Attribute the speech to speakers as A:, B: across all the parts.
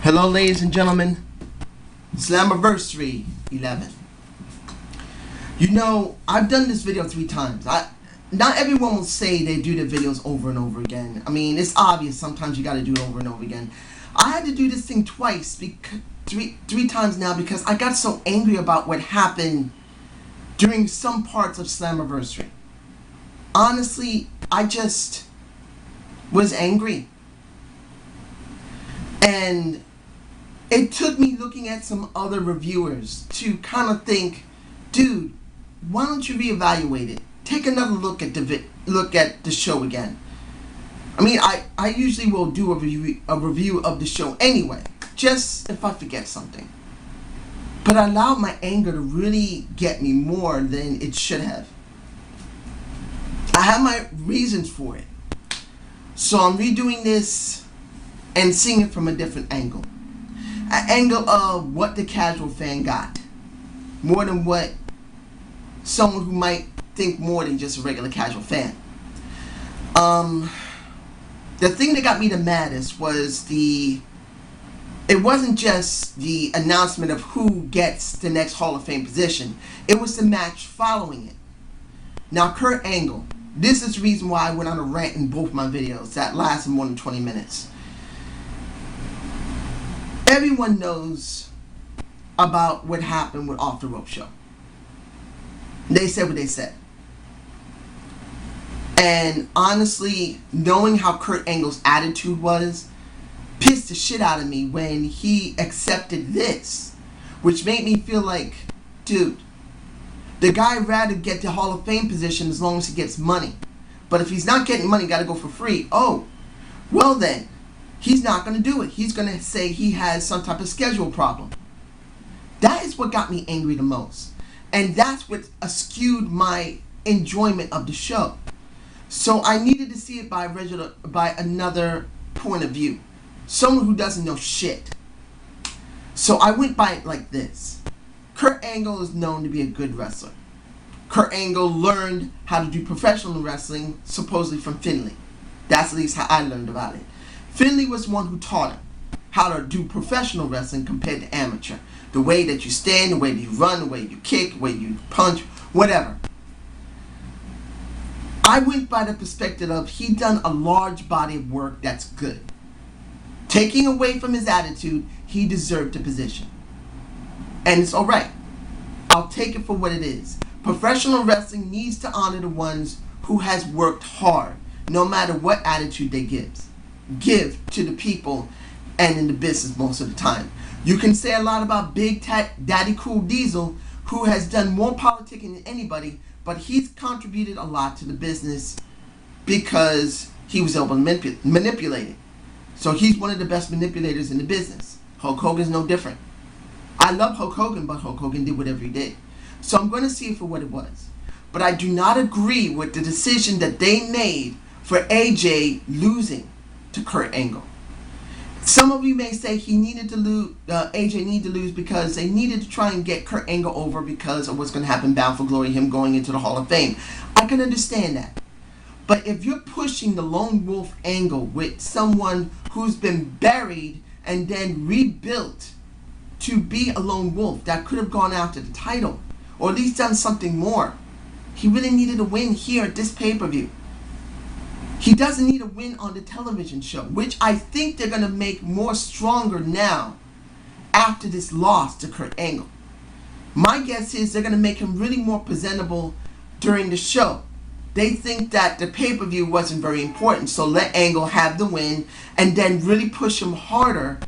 A: Hello, ladies and gentlemen. Slammiversary 11. You know, I've done this video 3 times. Not everyone will say they do the videos over and over again. I mean, it's obvious sometimes you got to do it over and over again. I had to do this thing twice, three times now, because I got so angry about what happened during some parts of Slammiversary. Honestly, I just was angry. And it took me looking at some other reviewers to kind of think, dude, why don't you reevaluate it? Take another look at the show again. I mean, I usually will do a review of the show anyway, just if I forget something. But I allowed my anger to really get me more than it should have. I have my reasons for it. So I'm redoing this and seeing it from a different angle. An angle of what the casual fan got. More than what someone who might think more than just a regular casual fan. The thing that got me the maddest was it wasn't just the announcement of who gets the next Hall of Fame position. It was the match following it. Now, Kurt Angle. This is the reason why I went on a rant in both my videos that lasted more than 20 minutes. Everyone knows about what happened with Off the Rope Show. They said what they said. And honestly, knowing how Kurt Angle's attitude was, pissed the shit out of me when he accepted this. Which made me feel like, dude, the guy rather get the Hall of Fame position as long as he gets money. But if he's not getting money, gotta go for free. Oh, well then, he's not going to do it. He's going to say he has some type of schedule problem. That is what got me angry the most. And that's what skewed my enjoyment of the show. So I needed to see it by another point of view. Someone who doesn't know shit. So I went by it like this. Kurt Angle is known to be a good wrestler. Kurt Angle learned how to do professional wrestling, supposedly from Finley. That's at least how I learned about it. Finley was the one who taught him how to do professional wrestling compared to amateur. The way that you stand, the way that you run, the way you kick, the way you punch, whatever. I went by the perspective of he done a large body of work that's good. Taking away from his attitude, he deserved the position. And it's alright. I'll take it for what it is. Professional wrestling needs to honor the ones who has worked hard, no matter what attitude they give to the people and in the business most of the time. You can say a lot about Big Daddy Cool Diesel, who has done more politicking than anybody, but he's contributed a lot to the business because he was able to manipulate it. So he's one of the best manipulators in the business. Hulk Hogan's no different. I love Hulk Hogan, but Hulk Hogan did whatever he did. So I'm going to see it for what it was. But I do not agree with the decision that they made for AJ losing to Kurt Angle. Some of you may say he needed to lose. AJ needed to lose because they needed to try and get Kurt Angle over because of what's going to happen Bound for Glory, him going into the Hall of Fame. I can understand that. But if you're pushing the lone wolf angle with someone who's been buried and then rebuilt to be a lone wolf that could have gone after the title or at least done something more, he really needed a win here at this pay-per-view. He doesn't need a win on the television show, which I think they're going to make more stronger now after this loss to Kurt Angle. My guess is they're going to make him really more presentable during the show. They think that the pay-per-view wasn't very important, so let Angle have the win and then really push him harder,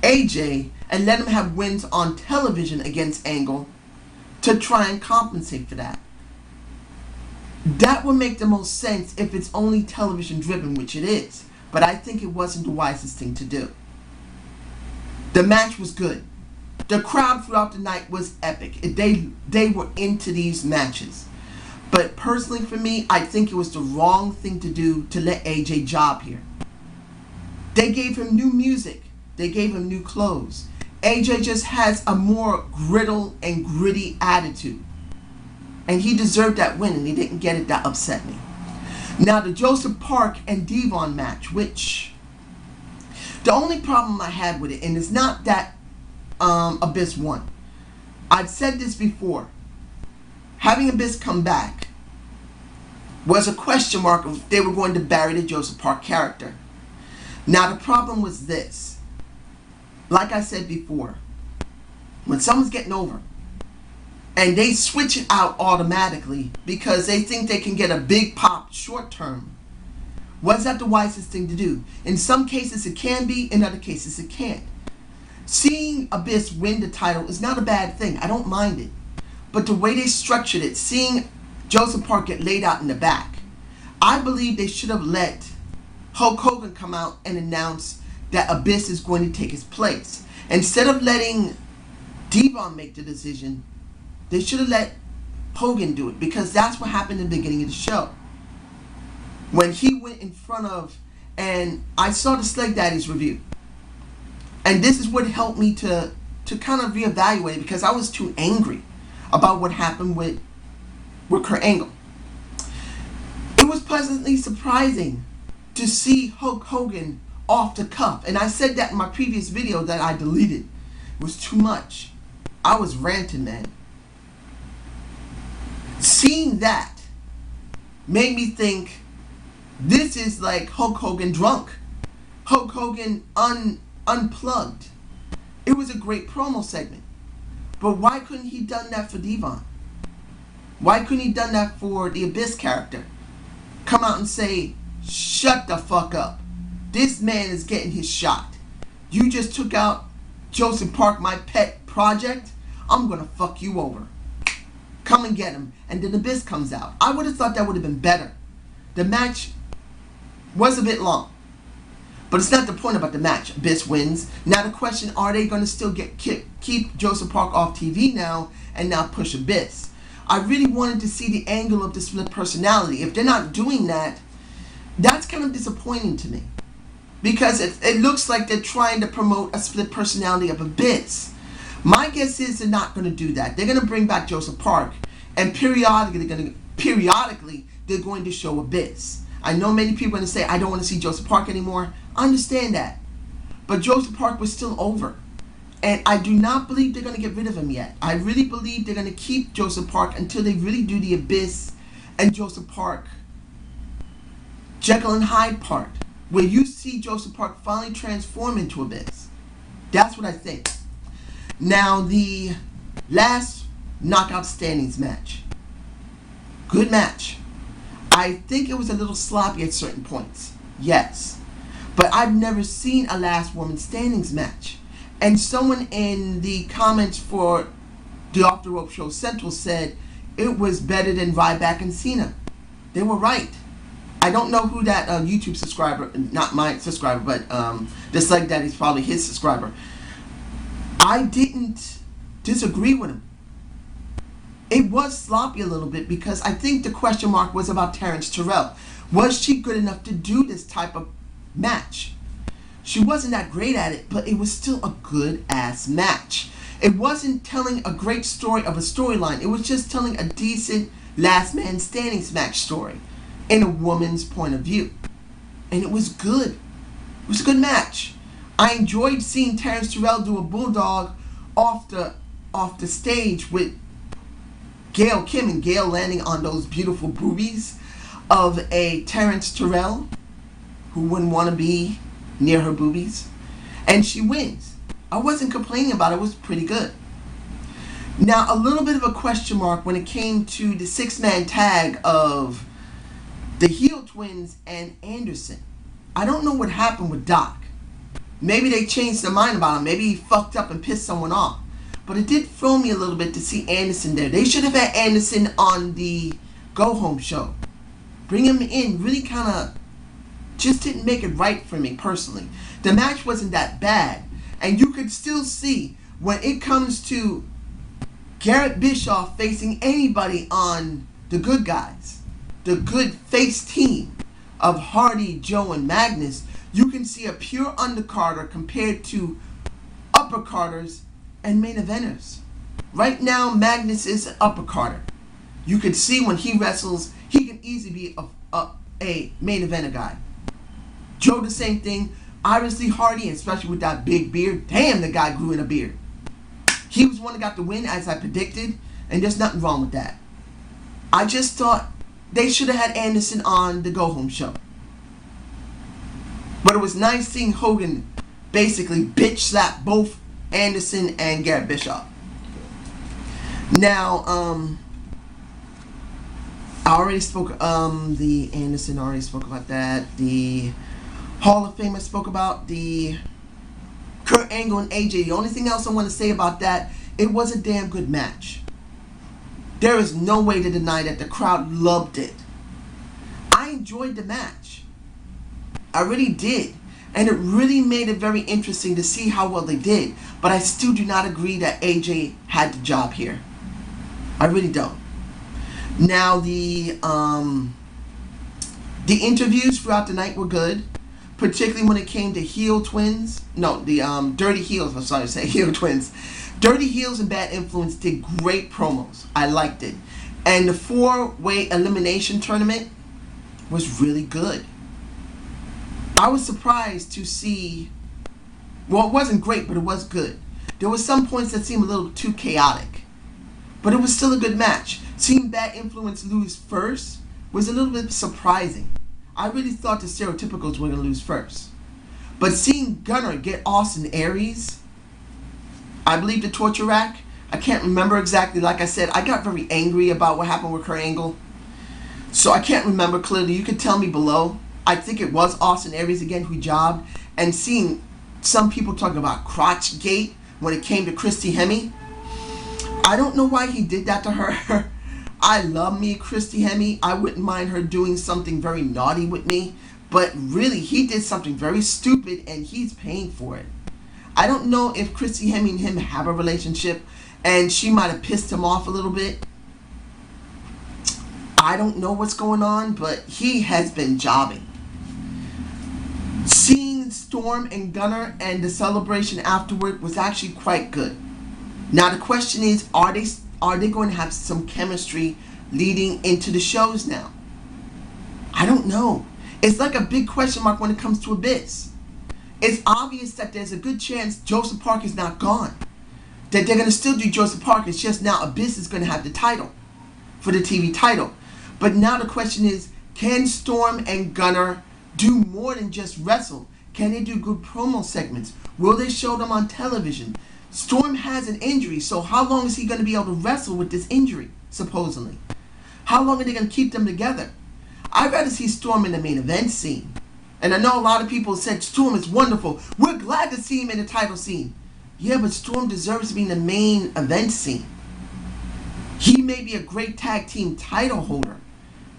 A: AJ, and let him have wins on television against Angle to try and compensate for that. That would make the most sense if it's only television driven, which it is. But I think it wasn't the wisest thing to do. The match was good. The crowd throughout the night was epic. They were into these matches. But personally for me, I think it was the wrong thing to do to let AJ job here. They gave him new music. They gave him new clothes. AJ just has a more griddle and gritty attitude. And he deserved that win, and he didn't get it. That upset me. Now, the Joseph Park and Devon match, which The only problem I had with it, and it's not that Abyss won. I've said this before. Having Abyss come back was a question mark if they were going to bury the Joseph Park character. Now the problem was this. Like I said before, when someone's getting over and they switch it out automatically because they think they can get a big pop short term, was that the wisest thing to do? In some cases it can be, in other cases it can't. Seeing Abyss win the title is not a bad thing. I don't mind it. But the way they structured it, seeing Joseph Park get laid out in the back, I believe they should have let Hulk Hogan come out and announce that Abyss is going to take his place. Instead of letting Devon make the decision, they should have let Hogan do it, because that's what happened in the beginning of the show. When he went in front of, and I saw the Sleg Daddy's review, and this is what helped me to kind of reevaluate, because I was too angry about what happened with Kurt Angle. It was pleasantly surprising to see Hulk Hogan off the cuff, and I said that in my previous video that I deleted. It was too much. I was ranting, man. Seeing that made me think, this is like Hulk Hogan drunk. Hulk Hogan unplugged. It was a great promo segment. But why couldn't he done that for Devon? Why couldn't he done that for the Abyss character? Come out and say, shut the fuck up. This man is getting his shot. You just took out Joseph Park, my pet project. I'm gonna fuck you over. Come and get him. And then Abyss comes out. I would have thought that would have been better. The match was a bit long. But it's not the point about the match. Abyss wins. Now the question, are they going to still keep Joseph Park off TV now and now push Abyss? I really wanted to see the angle of the split personality. If they're not doing that, that's kind of disappointing to me. Because it looks like they're trying to promote a split personality of Abyss. My guess is they're not going to do that. They're going to bring back Joseph Park, and periodically they're going to show Abyss. I know many people are going to say, I don't want to see Joseph Park anymore. I understand that. But Joseph Park was still over. And I do not believe they're going to get rid of him yet. I really believe they're going to keep Joseph Park until they really do the Abyss and Joseph Park Jekyll and Hyde part, where you see Joseph Park finally transform into Abyss. That's what I think. Now, the last Knockout Standings match. Good match. I think it was a little sloppy at certain points. Yes. But I've never seen a Last Woman Standings match. And someone in the comments for the Off the Rope Show Central said it was better than Ryback and Cena. They were right. I don't know who that YouTube subscriber, not my subscriber, but the Sleg Daddy's probably his subscriber. I didn't disagree with him. It was sloppy a little bit, because I think the question mark was about Terrence Terrell. Was she good enough to do this type of match? She wasn't that great at it, but it was still a good-ass match. It wasn't telling a great story of a storyline. It was just telling a decent last man standing match story in a woman's point of view. And it was good. It was a good match. I enjoyed seeing Terrence Terrell do a bulldog off the stage with Gail Kim, and Gail landing on those beautiful boobies of a Terrence Terrell. Who wouldn't want to be near her boobies? And she wins. I wasn't complaining about it. It was pretty good. Now, a little bit of a question mark when it came to the six-man tag of the heel twins and Anderson. I don't know what happened with Doc. Maybe they changed their mind about him. Maybe he fucked up and pissed someone off. But it did throw me a little bit to see Anderson there. They should have had Anderson on the Go Home show. Bring him in. Really kind of just didn't make it right for me personally. The match wasn't that bad. And you could still see when it comes to Garrett Bischoff facing anybody on the Good Guys, the good face team of Hardy, Joe, and Magnus, you can see a pure undercarder compared to uppercarders and main eventers. Right now, Magnus is an uppercarder. You can see when he wrestles, he can easily be a main eventer guy. Joe, the same thing, Obviously Hardy, especially with that big beard. Damn, the guy grew in a beard. He was the one that got the win, as I predicted, and there's nothing wrong with that. I just thought they should have had Anderson on the Go Home show. But it was nice seeing Hogan basically bitch slap both Anderson and Garrett Bischoff. Now, I already spoke, the Anderson, I already spoke about that. The Hall of Fame I spoke about. The Kurt Angle and AJ. The only thing else I want to say about that, it was a damn good match. There is no way to deny that the crowd loved it. I enjoyed the match. I really did. And it really made it very interesting to see how well they did. But I still do not agree that AJ had the job here. I really don't. Now, the interviews throughout the night were good. Particularly when it came to heel twins. No, the Dirty Heels. I'm sorry to say heel twins. Dirty Heels and Bad Influence did great promos. I liked it. And the 4-way elimination tournament was really good. I was surprised to see, well, it wasn't great, but it was good. There were some points that seemed a little too chaotic. But it was still a good match. Seeing Bad Influence lose first was a little bit surprising. I really thought the stereotypicals were going to lose first. But seeing Gunner get Austin Aries, I believe the torture rack, I can't remember exactly. Like I said, I got very angry about what happened with Kurt Angle. So I can't remember clearly. You can tell me below. I think it was Austin Aries again who jobbed. And seeing some people talking about crotch gate when it came to Christy Hemme. I don't know why he did that to her. I love me Christy Hemme. I wouldn't mind her doing something very naughty with me. But really, he did something very stupid and he's paying for it. I don't know if Christy Hemme and him have a relationship and she might have pissed him off a little bit. I don't know what's going on, but he has been jobbing. Seeing Storm and Gunner and the celebration afterward was actually quite good. Now the question is, are they going to have some chemistry leading into the shows now? I don't know. It's like a big question mark when it comes to Abyss. It's obvious that there's a good chance Joseph Parker's not gone. That they're going to still do Joseph Parker. It's just now Abyss is going to have the title for the TV title. But now the question is, can Storm and Gunner do more than just wrestle? Can they do good promo segments? Will they show them on television? Storm has an injury, so how long is he going to be able to wrestle with this injury, supposedly? How long are they going to keep them together? I'd rather see Storm in the main event scene. And I know a lot of people said Storm is wonderful. We're glad to see him in the title scene. Yeah, but Storm deserves to be in the main event scene. He may be a great tag team title holder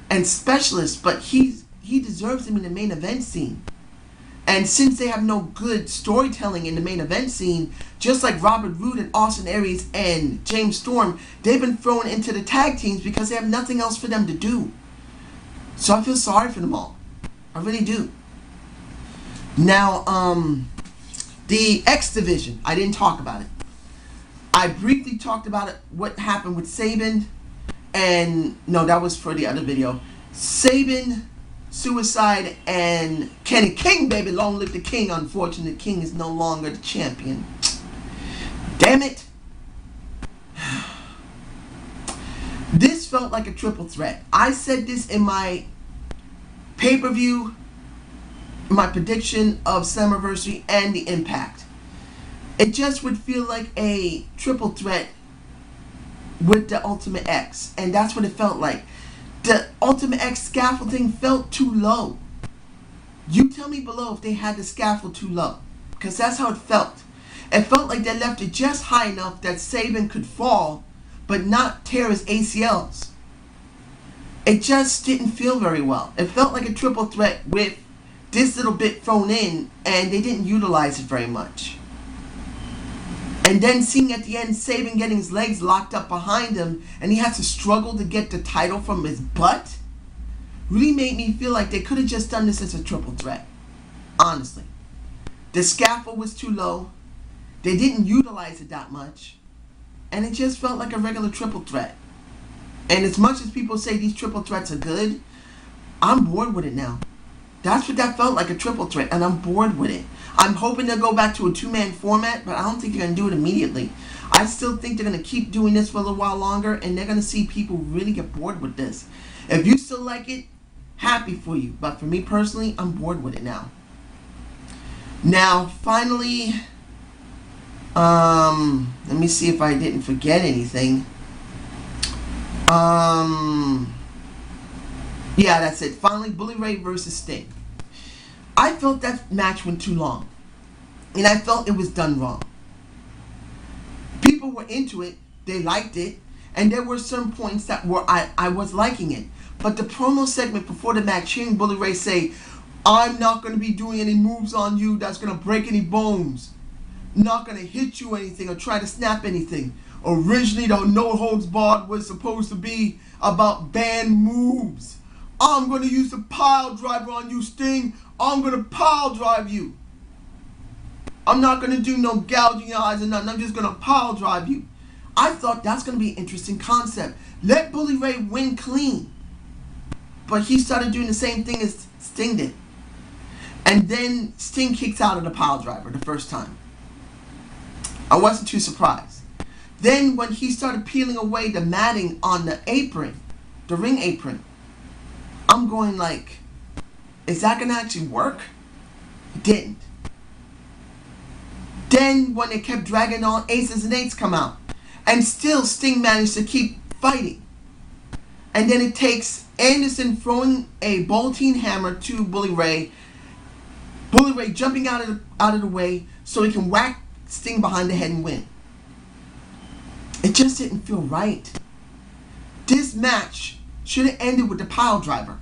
A: and specialist, but he deserves him in the main event scene. And since they have no good storytelling in the main event scene, just like Robert Roode and Austin Aries and James Storm, they've been thrown into the tag teams because they have nothing else for them to do. So I feel sorry for them all. I really do. Now, the X Division, I didn't talk about it. I briefly talked about it, what happened with Sabin, and no, that was for the other video. Sabin, Suicide, and Kenny King, baby. Long live the King. Unfortunately, King is no longer the champion. Damn it. This felt like a triple threat. I said this in my pay-per-view, my prediction of Slammiversary and the Impact. It just would feel like a triple threat with the Ultimate X. And that's what it felt like. The Ultimate X scaffolding felt too low. You tell me below if they had the scaffold too low. Because that's how it felt. It felt like they left it just high enough that Sabin could fall, but not tear his ACLs. It just didn't feel very well. It felt like a triple threat with this little bit thrown in, and they didn't utilize it very much. And then seeing at the end Sabin getting his legs locked up behind him and he has to struggle to get the title from his butt really made me feel like they could have just done this as a triple threat. Honestly. The scaffold was too low. They didn't utilize it that much. And it just felt like a regular triple threat. And as much as people say these triple threats are good, I'm bored with it now. That's what that felt like, a triple threat, and I'm bored with it. I'm hoping they'll go back to a two-man format, but I don't think they're going to do it immediately. I still think they're going to keep doing this for a little while longer, and they're going to see people really get bored with this. If you still like it, happy for you. But for me personally, I'm bored with it now. Now, finally, let me see if I didn't forget anything. Yeah, that's it. Finally, Bully Ray versus Sting. I felt that match went too long. And I felt it was done wrong. People were into it. They liked it. And there were some points that were I was liking it. But the promo segment before the match, hearing Bully Ray say, I'm not going to be doing any moves on you that's going to break any bones. Not going to hit you anything or try to snap anything. Originally, the No Holds Barred was supposed to be about banned moves. I'm going to use the pile driver on you, Sting. I'm going to pile drive you. I'm not going to do no gouging your eyes or nothing. I'm just going to pile drive you. I thought that's going to be an interesting concept. Let Bully Ray win clean. But he started doing the same thing as Sting did. And then Sting kicks out of the pile driver the first time. I wasn't too surprised. Then when he started peeling away the matting on the apron, the ring apron, I'm going like, is that going to actually work? It didn't. Then when they kept dragging on, Aces and Eights come out. And still Sting managed to keep fighting. And then it takes Anderson throwing a bolting hammer to Bully Ray. Bully Ray jumping out of the way so he can whack Sting behind the head and win. It just didn't feel right. This match should have ended with the pile driver.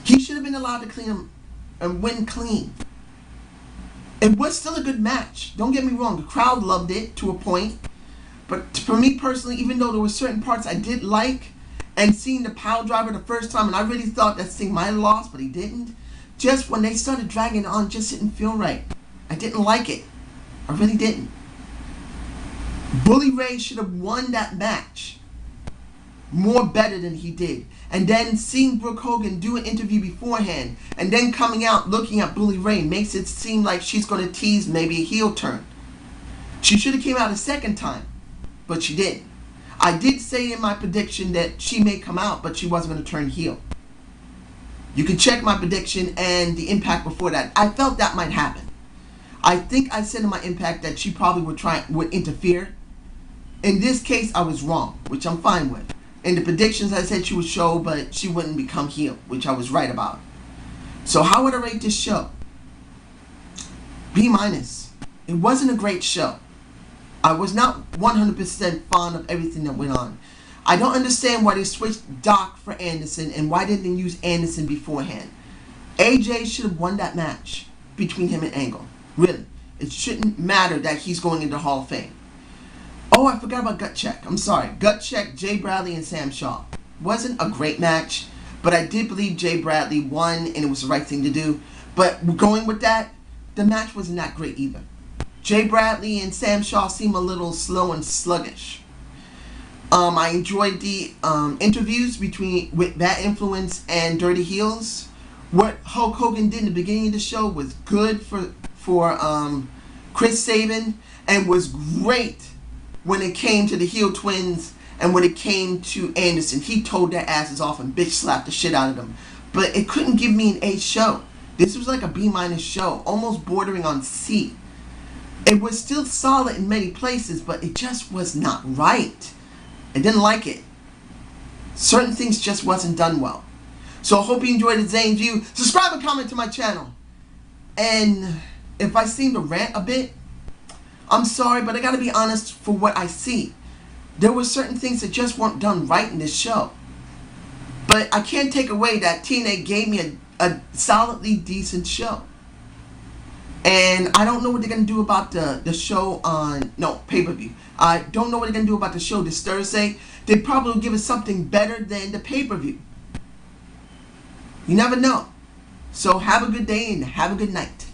A: He should have been allowed to clean him and win clean. It was still a good match. Don't get me wrong. The crowd loved it to a point. But for me personally, even though there were certain parts I did like, and seeing the pile driver the first time, and I really thought that Sting might have lost, but he didn't. Just when they started dragging on, just didn't feel right. I didn't like it. I really didn't. Bully Ray should have won that match more better than he did. And then seeing Brooke Hogan do an interview beforehand and then coming out looking at Bully Ray makes it seem like she's going to tease maybe a heel turn. She should have came out a second time, but she didn't. I did say in my prediction that she may come out, but she wasn't going to turn heel. You can check my prediction and the Impact before that. I felt that might happen. I think I said in my Impact that she probably would interfere. In this case, I was wrong, which I'm fine with. In the predictions, I said she would show, but she wouldn't become heel, which I was right about. So how would I rate this show? B-. It wasn't a great show. I was not 100% fond of everything that went on. I don't understand why they switched Doc for Anderson and why didn't they use Anderson beforehand. AJ should have won that match between him and Angle. Really. It shouldn't matter that he's going into Hall of Fame. Oh, I forgot about Gut Check. I'm sorry. Gut Check, Jay Bradley and Sam Shaw. Wasn't a great match, but I did believe Jay Bradley won and it was the right thing to do. But going with that, the match wasn't that great either. Jay Bradley and Sam Shaw seem a little slow and sluggish. I enjoyed the interviews with Bad Influence and Dirty Heels. What Hulk Hogan did in the beginning of the show was good for Chris Sabin and was great when it came to the heel twins and when it came to Anderson. He told their asses off and bitch slapped the shit out of them. But it couldn't give me an A show. This was like a B- show, almost bordering on C. It was still solid in many places, but it just was not right. I didn't like it. Certain things just wasn't done well. So I hope you enjoyed the Zane View. Subscribe and comment to my channel. And if I seem to rant a bit, I'm sorry, but I gotta be honest for what I see. There were certain things that just weren't done right in this show. But I can't take away that TNA gave me a solidly decent show. And I don't know what they're going to do about the show on, pay-per-view. I don't know what they're going to do about the show this Thursday. They probably will give us something better than the pay-per-view. You never know. So have a good day and have a good night.